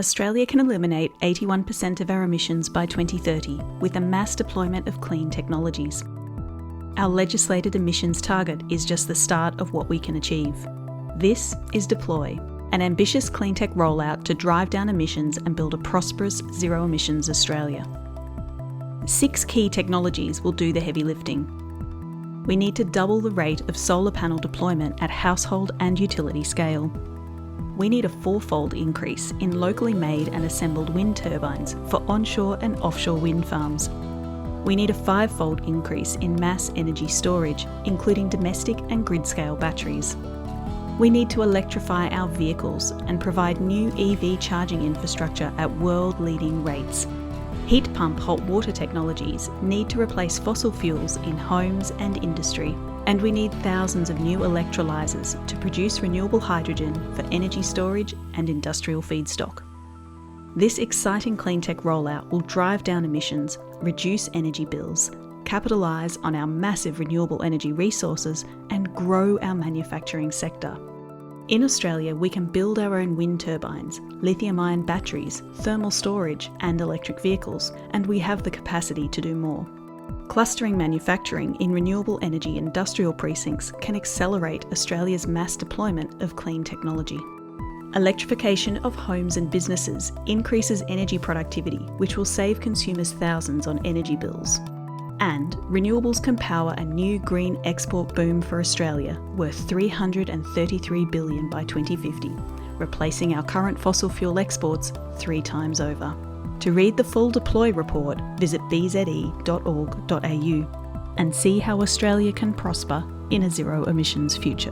Australia can eliminate 81% of our emissions by 2030 with a mass deployment of clean technologies. Our legislated emissions target is just the start of what we can achieve. This is Deploy, an ambitious cleantech rollout to drive down emissions and build a prosperous zero emissions Australia. 6 key technologies will do the heavy lifting. We need to double the rate of solar panel deployment at household and utility scale. We need a 4-fold increase in locally made and assembled wind turbines for onshore and offshore wind farms. We need a 5-fold increase in mass energy storage, including domestic and grid-scale batteries. We need to electrify our vehicles and provide new EV charging infrastructure at world-leading rates. Heat pump hot water technologies need to replace fossil fuels in homes and industry, and we need thousands of new electrolysers to produce renewable hydrogen for energy storage and industrial feedstock. This exciting cleantech rollout will drive down emissions, reduce energy bills, capitalise on our massive renewable energy resources, and grow our manufacturing sector. In Australia, we can build our own wind turbines, lithium-ion batteries, thermal storage, and electric vehicles, and we have the capacity to do more. Clustering manufacturing in renewable energy industrial precincts can accelerate Australia's mass deployment of clean technology. Electrification of homes and businesses increases energy productivity, which will save consumers thousands on energy bills. And renewables can power a new green export boom for Australia, worth $333 billion by 2050, replacing our current fossil fuel exports 3 times over. To read the full Deploy report, visit bze.org.au and see how Australia can prosper in a zero emissions future.